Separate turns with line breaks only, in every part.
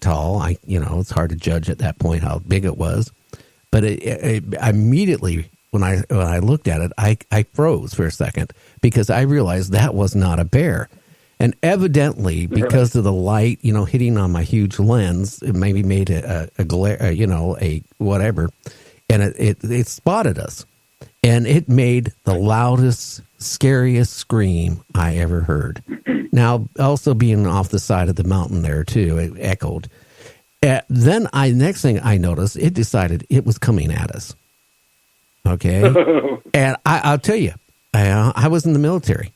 tall. It's hard to judge at that point how big it was. But it immediately, when I looked at it, I froze for a second because I realized that was not a bear. And evidently, because of the light, hitting on my huge lens, it maybe made a glare, a whatever, and it spotted us. And it made the loudest, scariest scream I ever heard. Now, also being off the side of the mountain there, too, it echoed. Then next thing I noticed, it decided it was coming at us. Okay? And I'll tell you, I was in the military.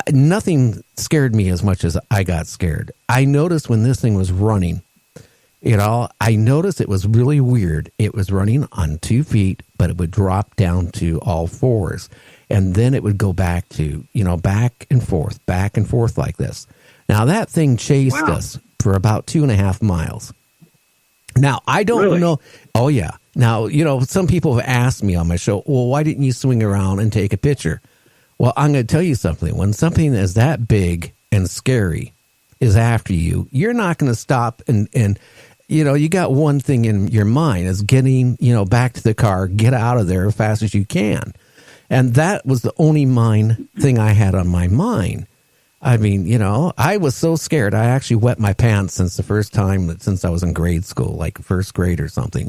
Nothing scared me as much as I got scared. I noticed when this thing was running, I noticed it was really weird. It was running on 2 feet, but it would drop down to all fours. And then it would go back to, back and forth like this. Now, that thing chased us for about 2.5 miles. Now, I don't know. Oh, yeah. Now, some people have asked me on my show, well, why didn't you swing around and take a picture? Well, I'm going to tell you something. When something is that big and scary is after you, you're not going to stop and you got one thing in your mind is getting, back to the car, get out of there as fast as you can. And that was the only thing I had on my mind. I mean, I was so scared. I actually wet my pants since I was in grade school, like first grade or something,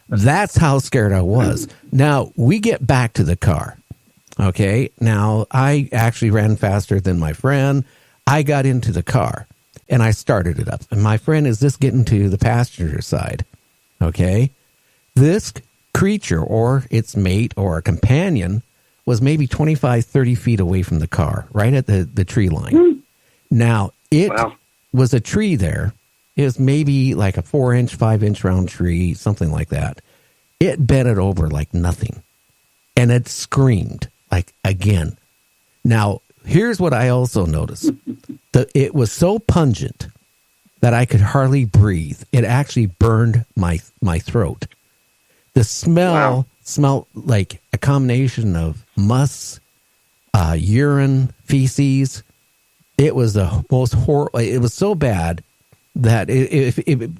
That's how scared I was. Now, we get back to the car. Okay, now I actually ran faster than my friend. I got into the car and I started it up. And my friend is just getting to the passenger side. Okay, this creature or its mate or a companion was maybe 25, 30 feet away from the car, right at the tree line. Now, it was a tree there. It was maybe like a 4-inch, 5-inch round tree, something like that. It bent it over like nothing. And it screamed. Like, again. Now, here's what I also noticed. It was so pungent that I could hardly breathe. It actually burned my throat. The smell smelled like a combination of muss, urine, feces. It was the most horrible. It was so bad that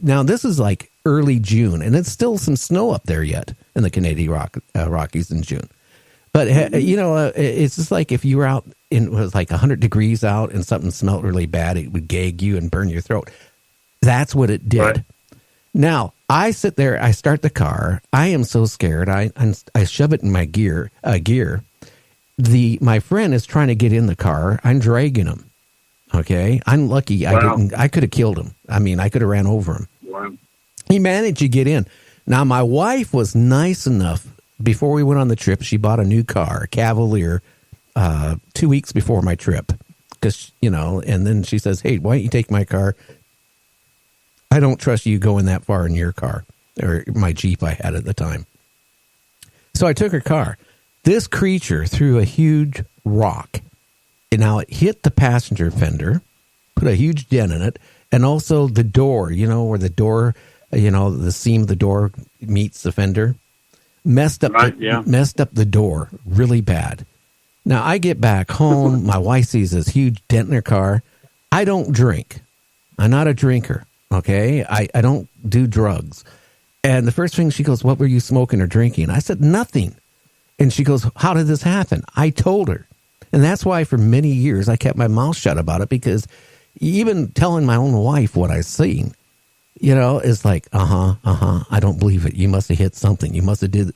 now this is like early June, and it's still some snow up there yet in the Canadian Rockies in June. But, it's just like if you were out and it was like 100 degrees out and something smelled really bad, it would gag you and burn your throat. That's what it did. Right. Now, I sit there, I start the car. I am so scared. I shove it in my gear. My friend is trying to get in the car. I'm dragging him. Okay. I'm lucky. I could have killed him. I mean, I could have ran over him. Wow. He managed to get in. Now, my wife was nice enough. Before we went on the trip, she bought a new car, a Cavalier, 2 weeks before my trip. Because, and then she says, hey, why don't you take my car? I don't trust you going that far in your car, or my Jeep I had at the time. So I took her car. This creature threw a huge rock. And now it hit the passenger fender, put a huge dent in it, and also the door, where the door, the seam of the door meets the fender. Messed up the door really bad. Now, I get back home. My wife sees this huge dent in her car. I don't drink. I'm not a drinker, okay? I don't do drugs. And the first thing she goes, what were you smoking or drinking? I said, nothing. And she goes, how did this happen? I told her. And that's why for many years I kept my mouth shut about it, because even telling my own wife what I seen, it's like, I don't believe it. You must have hit something. You must have did,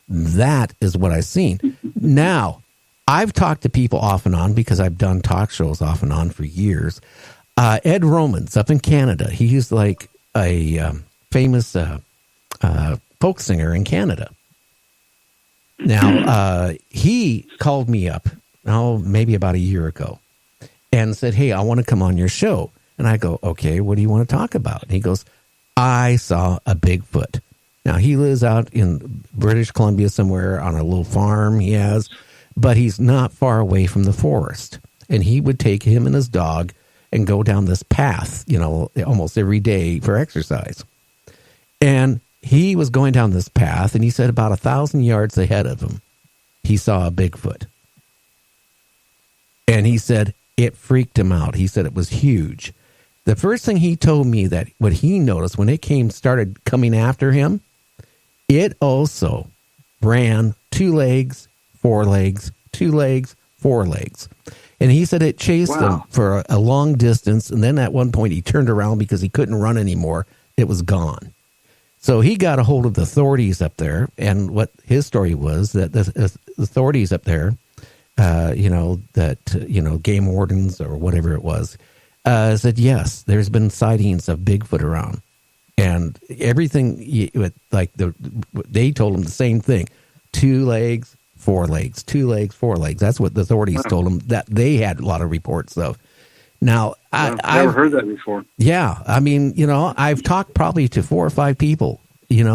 that is what I've seen. Now, I've talked to people off and on because I've done talk shows off and on for years. Ed Romans up in Canada, he's like a famous folk singer in Canada. Now, he called me up, maybe about a year ago, and said, hey, I want to come on your show. And I go, okay, what do you want to talk about? And he goes, I saw a Bigfoot. Now, he lives out in British Columbia somewhere on a little farm he has, but he's not far away from the forest. And he would take him and his dog and go down this path, almost every day for exercise. And he was going down this path, and he said about 1,000 yards ahead of him, he saw a Bigfoot. And he said it freaked him out. He said it was huge. The first thing he told me that what he noticed when it started coming after him, it also ran 2 legs, 4 legs, 2 legs, 4 legs. And he said it chased him for a long distance. And then at one point he turned around because he couldn't run anymore. It was gone. So he got a hold of the authorities up there. And what his story was that the authorities up there, game wardens or whatever it was, said, yes, there's been sightings of Bigfoot around. And everything, they told him the same thing. 2 legs, 4 legs, 2 legs, 4 legs. That's what the authorities told them that they had a lot of reports of. Now,
I've never heard that before.
Yeah. I mean, I've talked probably to 4 or 5 people, in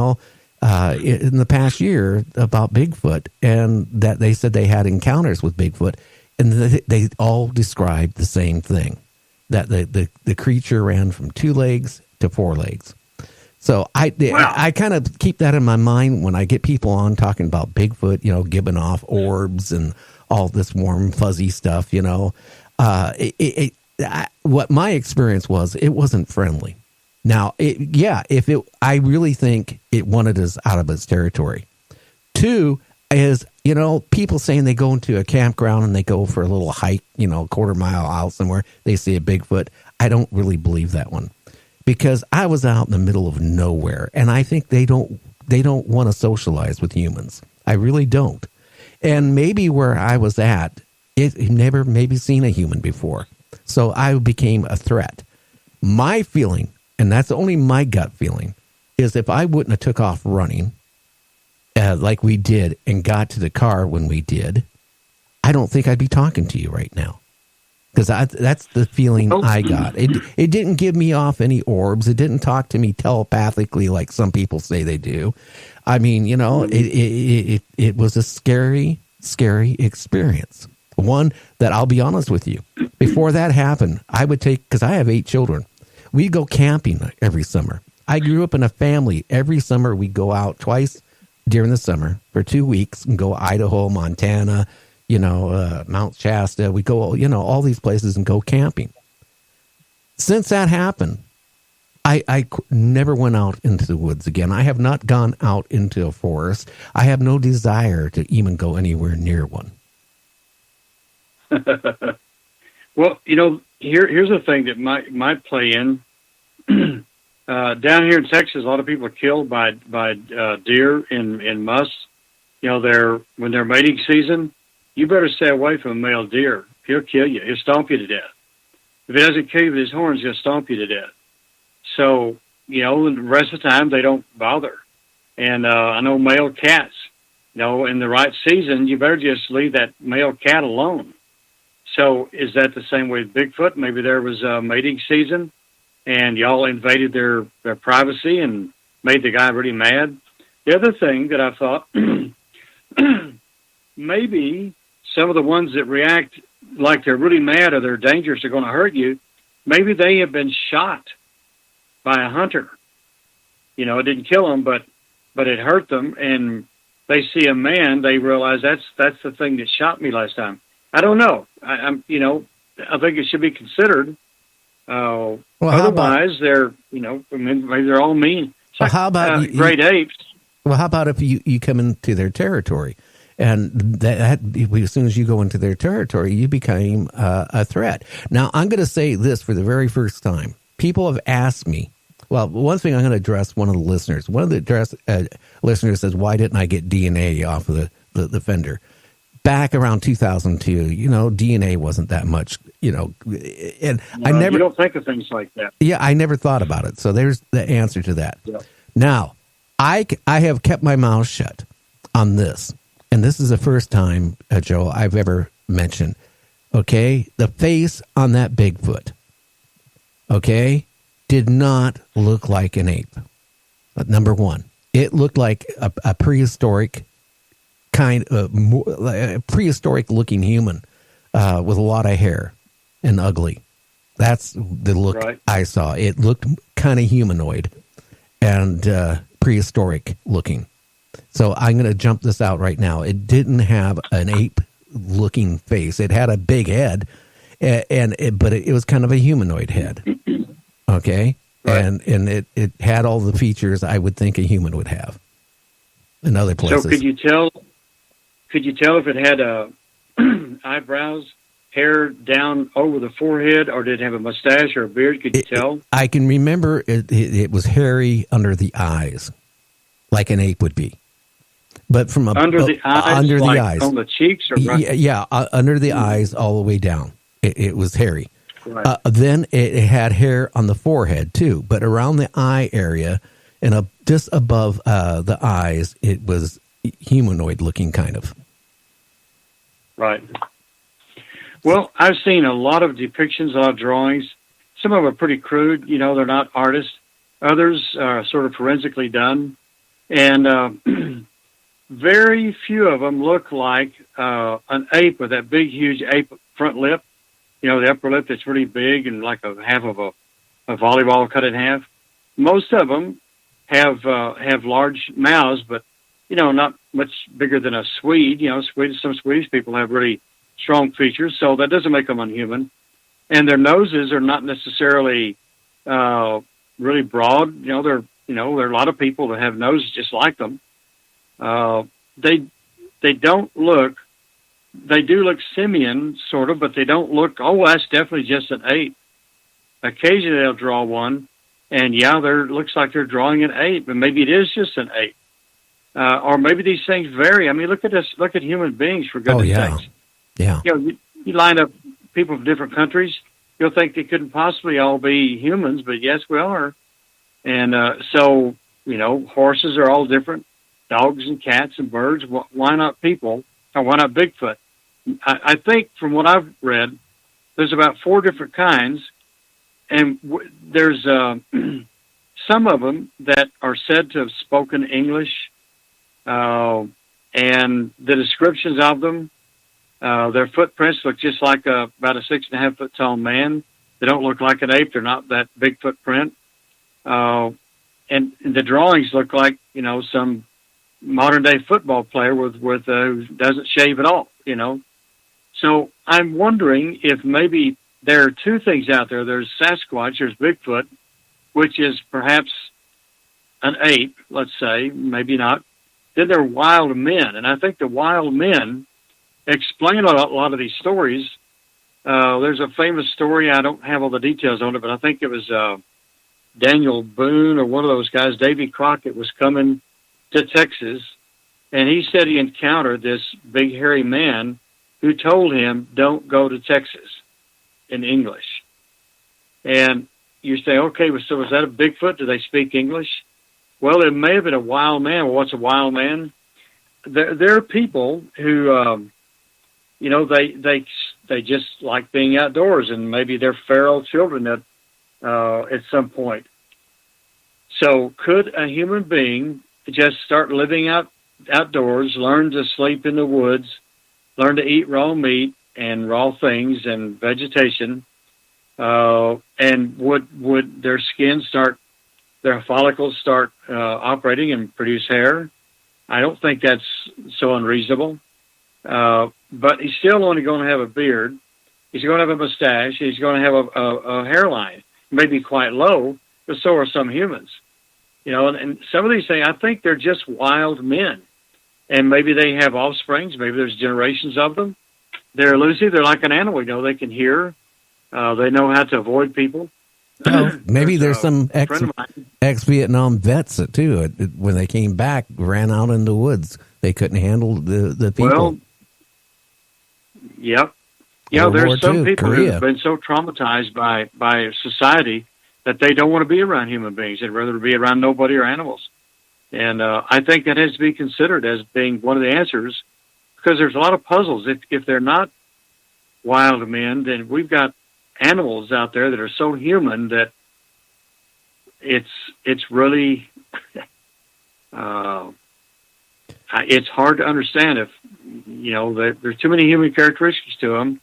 the past year about Bigfoot, and that they said they had encounters with Bigfoot, and they all described the same thing, that the creature ran from 2 legs to 4 legs. So I kind of keep that in my mind when I get people on talking about Bigfoot, giving off orbs and all this warm, fuzzy stuff, what my experience was, it wasn't friendly. Now, I really think it wanted us out of its territory. 2 is, people saying they go into a campground and they go for a little hike, a quarter mile out somewhere, they see a Bigfoot. I don't really believe that one. Because I was out in the middle of nowhere, and I think they don't want to socialize with humans. I really don't. And maybe where I was at, it never maybe seen a human before, so I became a threat. My feeling, and that's only my gut feeling, is if I wouldn't have took off running like we did and got to the car when we did, I don't think I'd be talking to you right now. Because that's the feeling I got. It didn't give me off any orbs. It didn't talk to me telepathically like some people say they do. I mean, it was a scary, scary experience. One that I'll be honest with you. Before that happened, I would because I have 8 children. We'd go camping every summer. I grew up in a family. Every summer we'd go out twice during the summer for 2 weeks and go Idaho, Montana, Mount Shasta, we go, all these places and go camping. Since that happened, I never went out into the woods again. I have not gone out into a forest. I have no desire to even go anywhere near one.
Well, here's the thing that might play in. Down here in Texas, a lot of people are killed by deer and musk. When they're mating season, you better stay away from a male deer. He'll kill you. He'll stomp you to death. If he doesn't kill you with his horns, he'll stomp you to death. So, the rest of the time, they don't bother. And I know male cats, in the right season, you better just leave that male cat alone. So is that the same way with Bigfoot? Maybe there was a mating season, and y'all invaded their privacy and made the guy really mad. The other thing that I thought, maybe some of the ones that react like they're really mad or they're dangerous, they're going to hurt you, maybe they have been shot by a hunter. It didn't kill them, but it hurt them, and they see a man, they realize that's the thing that shot me last time. I don't know. I think it should be considered. Otherwise, they're, maybe they're all mean.
Well, how about
great apes?
Well, how about if you come into their territory? And that as soon as you go into their territory, you became a threat. Now, I'm going to say this for the very first time. People have asked me, well, one thing I'm going to address one of the listeners. One of the listeners says, why didn't I get DNA off of the fender? Back around 2002, DNA wasn't that much, and I never...
You don't think of things like that.
Yeah, I never thought about it. So there's the answer to that. Yeah. Now, I have kept my mouth shut on this. And this is the first time, Joe, I've ever mentioned, okay, the face on that Bigfoot, okay, did not look like an ape. Number one, it looked like a prehistoric prehistoric looking human with a lot of hair and ugly. That's the look I saw. It looked kind of humanoid and prehistoric looking. So I'm going to jump this out right now. It didn't have an ape-looking face. It had a big head, but it was kind of a humanoid head. Okay.
Right.
And it had all the features I would think a human would have in other places.
So could you tell if it had eyebrows, hair down over the forehead, or did it have a mustache or a beard? Could you tell?
I can remember it was hairy under the eyes, like an ape would be. But from
under the eyes, on the cheeks, or
yeah, under the eyes, all the way down. It was hairy.
Right.
Then it had hair on the forehead too, but around the eye area and just above the eyes, it was humanoid looking, kind of.
Right. Well, I've seen a lot of depictions, a lot of drawings. Some of them are pretty crude. They're not artists. Others are sort of forensically done. And very few of them look like an ape with that big, huge ape front lip. The upper lip that's really big and like a half of a volleyball cut in half. Most of them have large mouths, but, not much bigger than a Swede. Some Swedish people have really strong features, so that doesn't make them unhuman. And their noses are not necessarily really broad. There are a lot of people that have noses just like them. They don't look. They do look simian, sort of, but they don't look, oh, that's definitely just an ape. Occasionally they'll draw one, and looks like they're drawing an ape, and maybe it is just an ape. Or maybe these things vary. I mean, look at human beings, for goodness sakes.
Yeah.
You line up people from different countries, you'll think they couldn't possibly all be humans, but yes, we are. And so, horses are all different, dogs and cats and birds. Why not people? Or why not Bigfoot? I think from what I've read, there's about 4 different kinds, and there's some of them that are said to have spoken English, and the descriptions of them, their footprints look just like about a 6.5 foot tall man. They don't look like an ape. They're not that big footprint. And the drawings look like, some modern day football player with who doesn't shave at all, So I'm wondering if maybe there are 2 things out there. There's Sasquatch, there's Bigfoot, which is perhaps an ape, let's say, maybe not. Then there are wild men, and I think the wild men explain a lot of these stories. There's a famous story, I don't have all the details on it, but I think it was Daniel Boone or one of those guys, Davy Crockett, was coming to Texas, and he said he encountered this big hairy man who told him, "Don't go to Texas," in English. And you say, okay, so was that a Bigfoot? Do they speak English? Well, it may have been a wild man. Well, what's a wild man? There are people who, they just like being outdoors, and maybe they're feral children at some point. So could a human being just start living outdoors, learn to sleep in the woods, learn to eat raw meat and raw things and vegetation, and would their skin their follicles start operating and produce hair? I don't think that's so unreasonable. But he's still only going to have a beard. He's going to have a mustache. He's going to have a hairline, maybe quite low, but so are some humans. And some of these things, I think they're just wild men. And maybe they have offsprings. Maybe there's generations of them. They're elusive. They're like an animal. They can hear. They know how to avoid people.
Well, maybe there's some ex-Vietnam vets too. When they came back, ran out in the woods. They couldn't handle the people.
Well, yep. Yeah, there's some people who have been so traumatized by society that they don't want to be around human beings. They'd rather be around nobody or animals. And I think that has to be considered as being one of the answers, because there's a lot of puzzles. If they're not wild men, then we've got animals out there that are so human that it's really it's hard to understand. If there's too many human characteristics to them.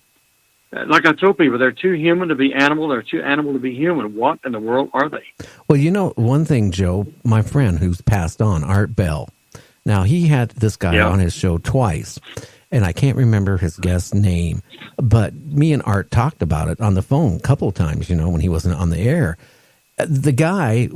Like I told people, they're too human to be animal. They're too animal to be human. What in the world are they?
Well, one thing, Joe, my friend who's passed on, Art Bell. Now, he had this guy on his show twice, and I can't remember his guest's name, but me and Art talked about it on the phone a couple of times, when he wasn't on the air. The guy